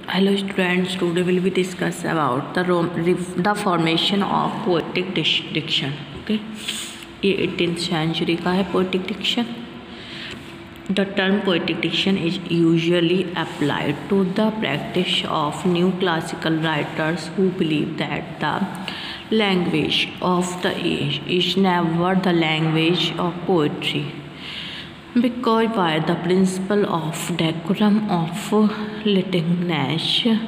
Hello students, today will be discuss about the formation of poetic diction. Okay, ये 18th century का है poetic diction. The term poetic diction is usually applied to the practice of new classical writers who believe that the language of the age is never the language of poetry, because by the principle of decorum of litingness,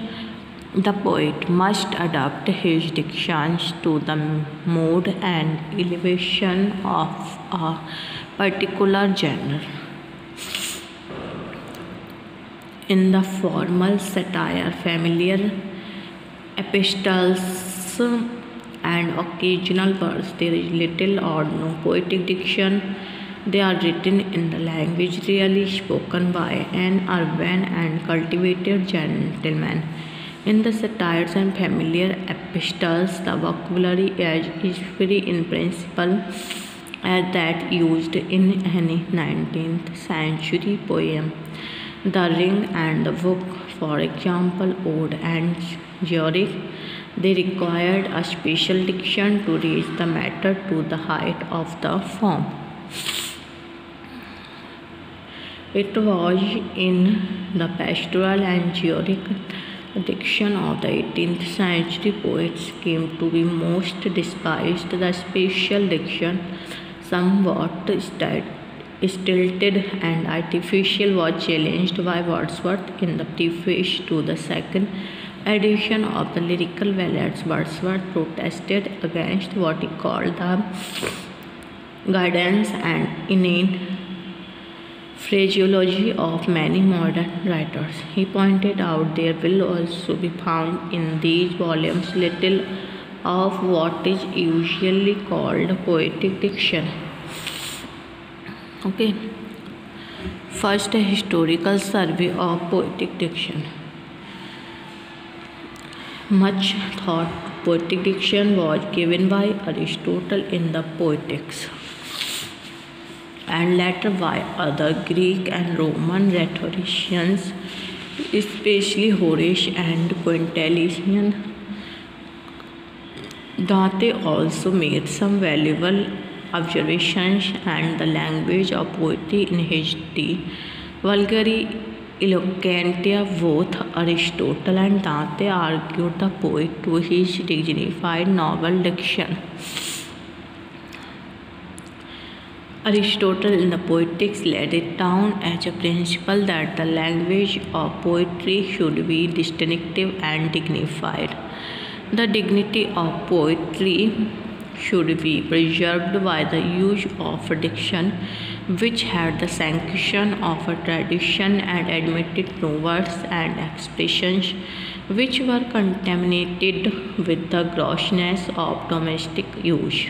the poet must adapt his dictions to the mood and elevation of a particular genre. In the formal satire, familiar epistles, and occasional verse, there is little or no poetic diction. They are written in the language really spoken by an urban and cultivated gentleman. In the satires and familiar epistles, the vocabulary is free in principle as that used in any 19th century poem. The Ring and the Book, for example, Ode and Yorick, they required a special diction to reach the matter to the height of the form. It was in the pastoral and Yorick diction of the 18th century poets came to be most despised. The special diction, somewhat stilted and artificial, was challenged by Wordsworth in the preface to the second edition of the Lyrical Ballads. Wordsworth protested against what he called the guidance and inane phraseology of many modern writers. He pointed out there will also be found in these volumes little of what is usually called poetic diction. Okay. First, a historical survey of poetic diction. Much thought poetic diction was given by Aristotle in the Poetics, and later by other Greek and Roman rhetoricians, especially Horace and Quintilian. Dante also made some valuable observations and the language of poetry in his De Vulgari Eloquentia. Both Aristotle and Dante argued the poet to his dignified novel diction. Aristotle in the Poetics laid it down as a principle that the language of poetry should be distinctive and dignified. The dignity of poetry should be preserved by the use of a diction which had the sanction of a tradition and admitted no words and expressions which were contaminated with the grossness of domestic use.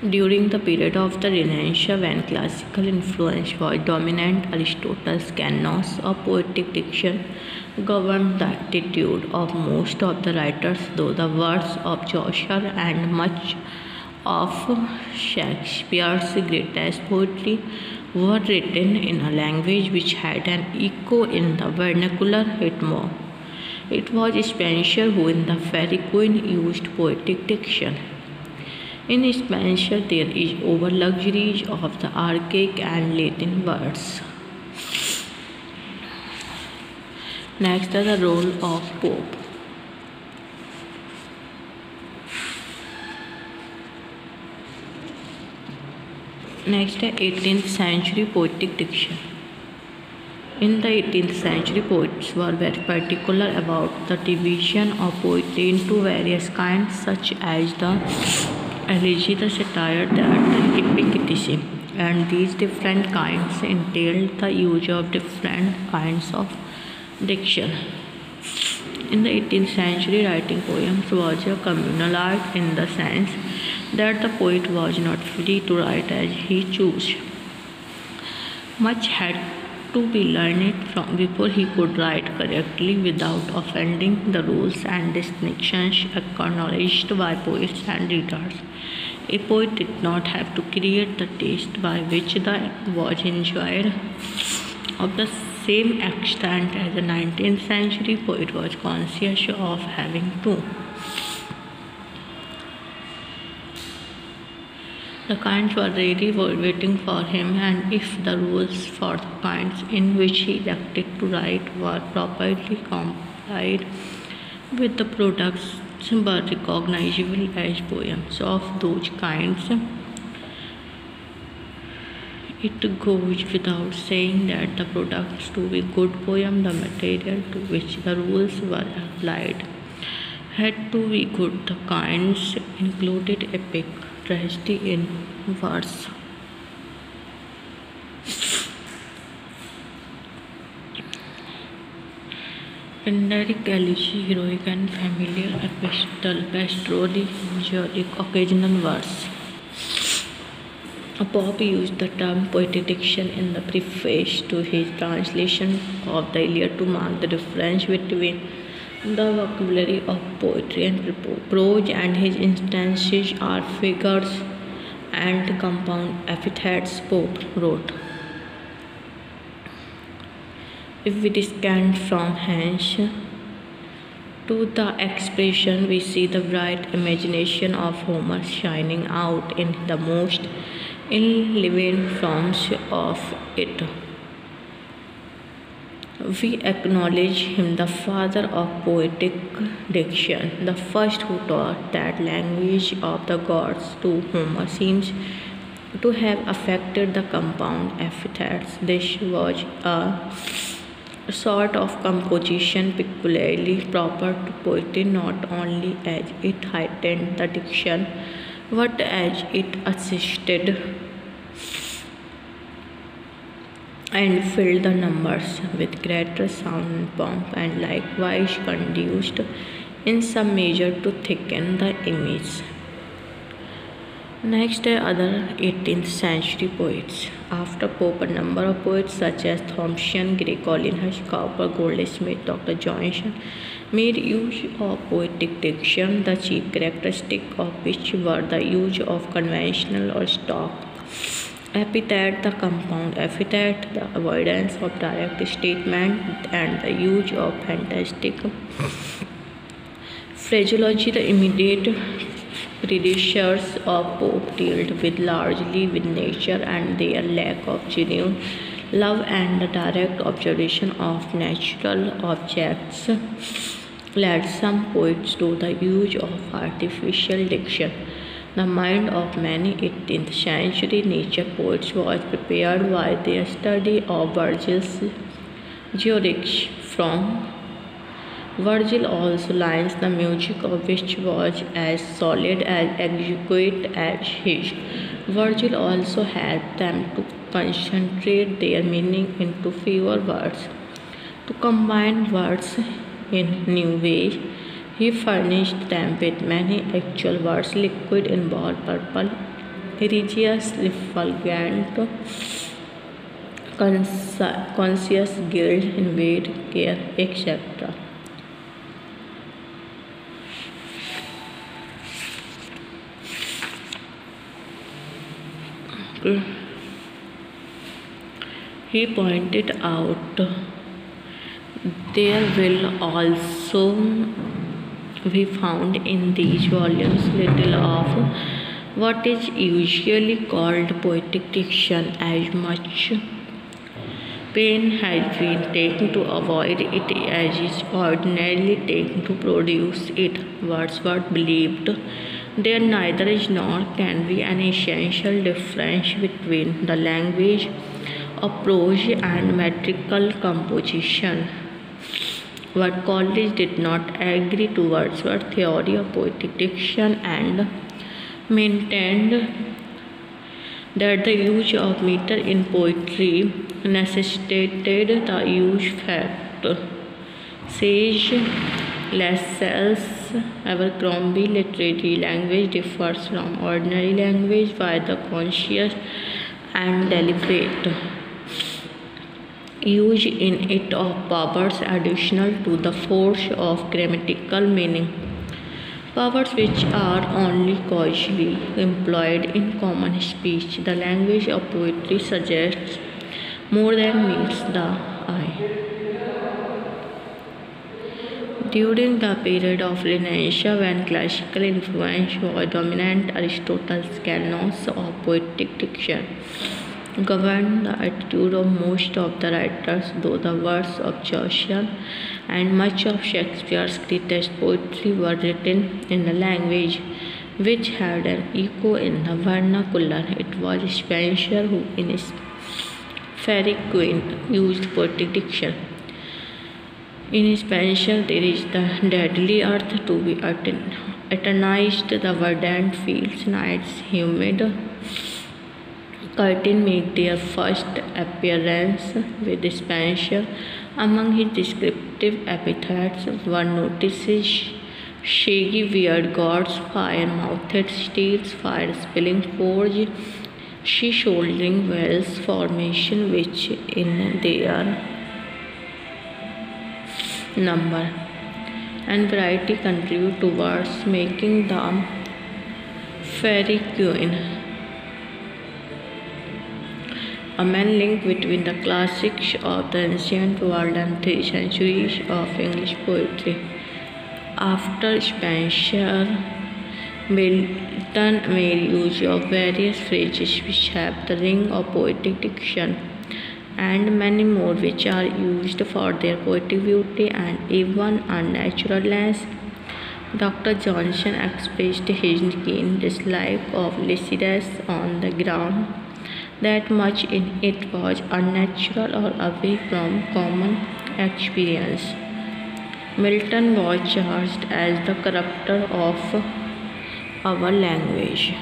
During the period of the Renaissance, when classical influence was dominant, Aristotle's canons of poetic diction governed the attitude of most of the writers, though the words of Chaucer and much of Shakespeare's greatest poetry were written in a language which had an echo in the vernacular. It was Spenser who in the Faerie Queene used poetic diction. In Spenser, there is over luxuries of the archaic and Latin words. Next is the role of Pope. Next is 18th century poetic diction. In the 18th century, poets were very particular about the division of poetry into various kinds, such as the elegy, the satire, the epic, etc. And these different kinds entailed the use of different kinds of diction. In the 18th century, writing poems was a communal art in the sense that the poet was not free to write as he chose. Much had to be learned from before he could write correctly without offending the rules and distinctions acknowledged by poets and readers. A poet did not have to create the taste by which the was enjoyed of the same extent as the 19th century poet was conscious of having to. The kinds were ready waiting for him, and if the rules for the kinds in which he elected to write were properly complied with, the products were recognizable as poems of those kinds. It goes without saying that the products to be good poem, the material to which the rules were applied, had to be good. The kinds included epic, tragedy in verse, Pindaric, elegy, heroic and familiar, epistle, pastorally, lyric, occasional verse. Pope used the term poetic diction in the preface to his translation of the Iliad to mark the difference between the vocabulary of poetry and prose, and his instances are figures and compound epithets. Pope wrote, if we descend from hence to the expression, we see the bright imagination of Homer shining out in the most living forms of it. We acknowledge him the father of poetic diction, the first who taught that language of the gods to Homer seems to have affected the compound epithets. This was a sort of composition peculiarly proper to poetry, not only as it heightened the diction, but as it assisted and filled the numbers with greater sound and pomp, and likewise conduced in some measure to thicken the image. Next are other 18th century poets. After Pope, a number of poets such as Thomson, Gray, Collinghurst, Cowper, Goldsmith, Dr. Johnson made use of poetic diction, the chief characteristic of which were the use of conventional or stock epithet, the compound epithet, the avoidance of direct statement, and the use of fantastic phraseology. The immediate predecessors of Pope dealt largely with nature and their lack of genuine love and the direct observation of natural objects led some poets to the use of artificial diction. The mind of many 18th century nature poets was prepared by their study of Virgil's Georgics. From Virgil also lines the music of which was as solid and exquisite as his. Virgil also helped them to concentrate their meaning into fewer words, to combine words in new ways. He furnished them with many actual words, liquid, involved, purple, Regius, refulgent, conscious, guild, invade, care, etc. He pointed out there will also be found in these volumes little of what is usually called poetic diction, as much pain has been taken to avoid it as is ordinarily taken to produce it. Wordsworth believed there neither is nor can be an essential difference between the language of prose and metrical composition. But Coleridge did not agree to Wordsworth's theory of poetic diction and maintained that the use of meter in poetry necessitated the use fact. Sage Lascelles, Abercrombie, literary language differs from ordinary language by the conscious and deliberate use in it of powers additional to the force of grammatical meaning, powers which are only casually employed in common speech. The language of poetry suggests more than meets the eye. During the period of Renaissance, when classical influence was dominant, Aristotle's canons of poetic diction governed the attitude of most of the writers, though the works of Chaucer and much of Shakespeare's greatest poetry were written in a language which had an echo in the vernacular. It was Spenser who, in his Faerie Queene, used poetic diction. In Spenser, there is the deadly earth to be eternized, the verdant fields, nights humid curtain make their first appearance with Spenser. Among his descriptive epithets one notices shaggy weird gods, fire-mouthed steeds, fire-spilling forge, she-shouldering wells, formation which in their number and variety contribute towards making the Faerie Queene a main link between the classics of the ancient world and 3 centuries of English poetry. After Spenser, Milton made use of various phrases which have the ring of poetic diction, and many more which are used for their poetic beauty and even unnaturalness. Dr. Johnson expressed his keen dislike of Lycidas on the ground that much in it was unnatural or away from common experience. Milton was charged as the corrupter of our language.